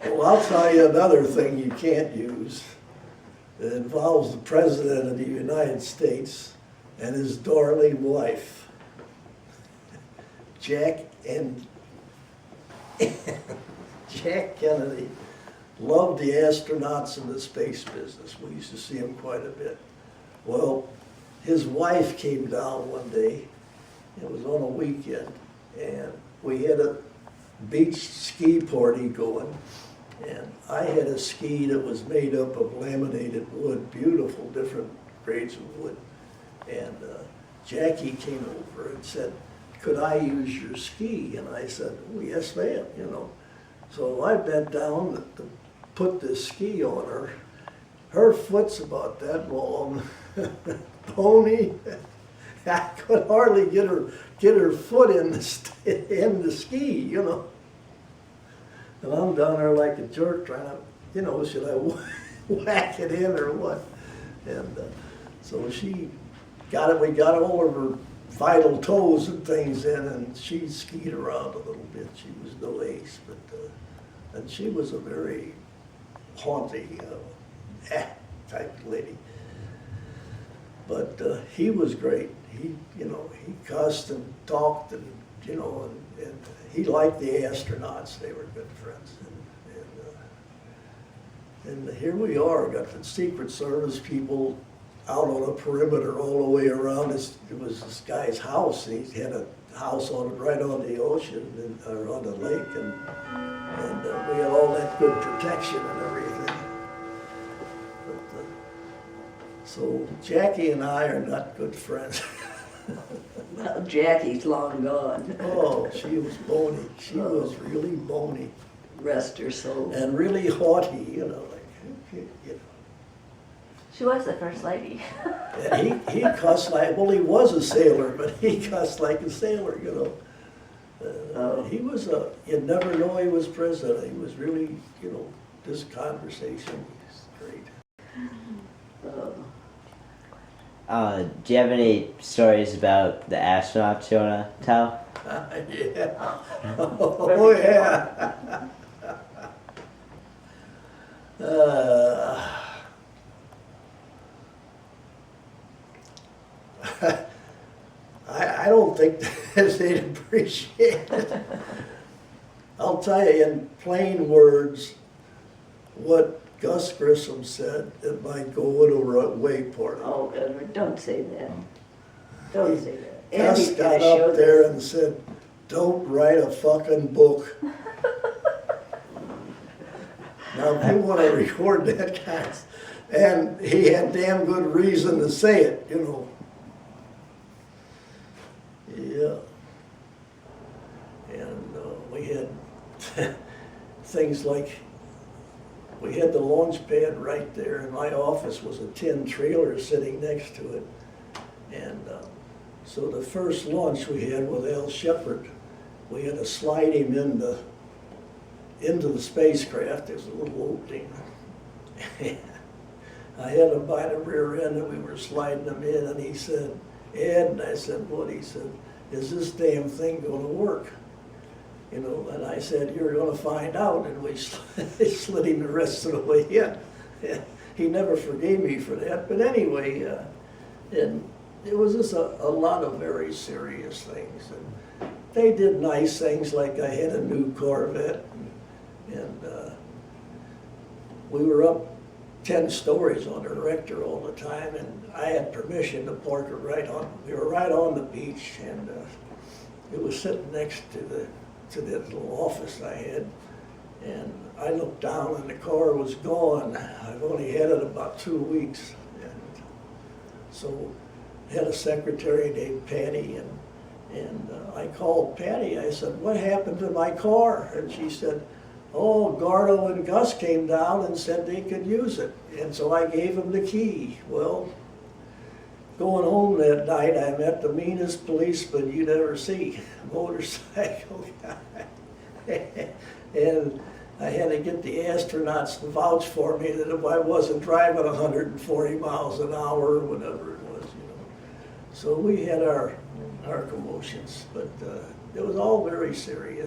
Well, I'll tell you another thing you can't use. It involves the President of the United States and his darling wife, Jack Kennedy. Loved the astronauts and the space business. We used to see him quite a bit. Well, his wife came down one day. It was on a weekend, and we had a beach ski party going. And I had a ski that was made up of laminated wood, beautiful, different grades of wood. And Jackie came over and said, "Could I use your ski?" And I said, "Well, yes, ma'am," you know. So I bent down to put this ski on her. Her foot's about that long, bony. I could hardly get her foot in the ski, you know. And I'm down there like a jerk trying to, you know, should I whack it in or what? And so she got it, we got all of her vital toes and things in, and she skied around a little bit. She was no ace, but, and she was a very haughty type lady. But he was great. He, you know, he cussed and talked and, you know, and he liked the astronauts. They were good friends. And here we are, got the Secret Service people out on a perimeter all the way around. It was this guy's house. He had a house right on the ocean, or on the lake, and we had all that good protection and everything. But, so Jackie and I are not good friends. Well, Jackie's long gone. Oh, she was bony. She was really bony. Rest her soul. And really haughty, you know, like, you know. She was the first lady. And he cussed like, well, he was a sailor, but he cussed like a sailor, you know. He was you'd never know he was president. He was really, you know, this conversation is great. Do you have any stories about the astronauts you want to tell? Yeah. Oh, yeah. I don't think they'd appreciate it. I'll tell you in plain words what Gus Grissom said at my going away party. Oh, Edward, don't say that. Don't say that. Gus Andy's got gonna show up there this. and said, "Don't write a fucking book." Now, if you want to record that guy, and he had damn good reason to say it, you know. Yeah. And we had things like, we had the launch pad right there, and my office was a tin trailer sitting next to it. And so the first launch we had with Al Shepard, we had to slide him into the spacecraft. There's a little opening. I had him by the rear end, and we were sliding him in, and he said, "Ed," and I said, "What?" He said, "Is this damn thing going to work?" You know, and I said, "You're going to find out," and we slid him the rest of the way in. He never forgave me for that, but anyway, and it was just a lot of very serious things. And they did nice things, like I had a new Corvette, and we were up 10 stories on the Erector all the time, and I had permission to park it we were right on the beach, and it was sitting next to that little office I had, and I looked down and the car was gone. I've only had it about 2 weeks, and so I had a secretary named Patty, and I called Patty. I said, "What happened to my car?" And she said, "Oh, Gardo and Gus came down and said they could use it." And so I gave them the key. Well, going home that night, I met the meanest policeman you'd ever see, motorcycle guy. And I had to get the astronauts to vouch for me that if I wasn't driving 140 miles an hour or whatever it was, you know. So we had our commotions, but it was all very serious.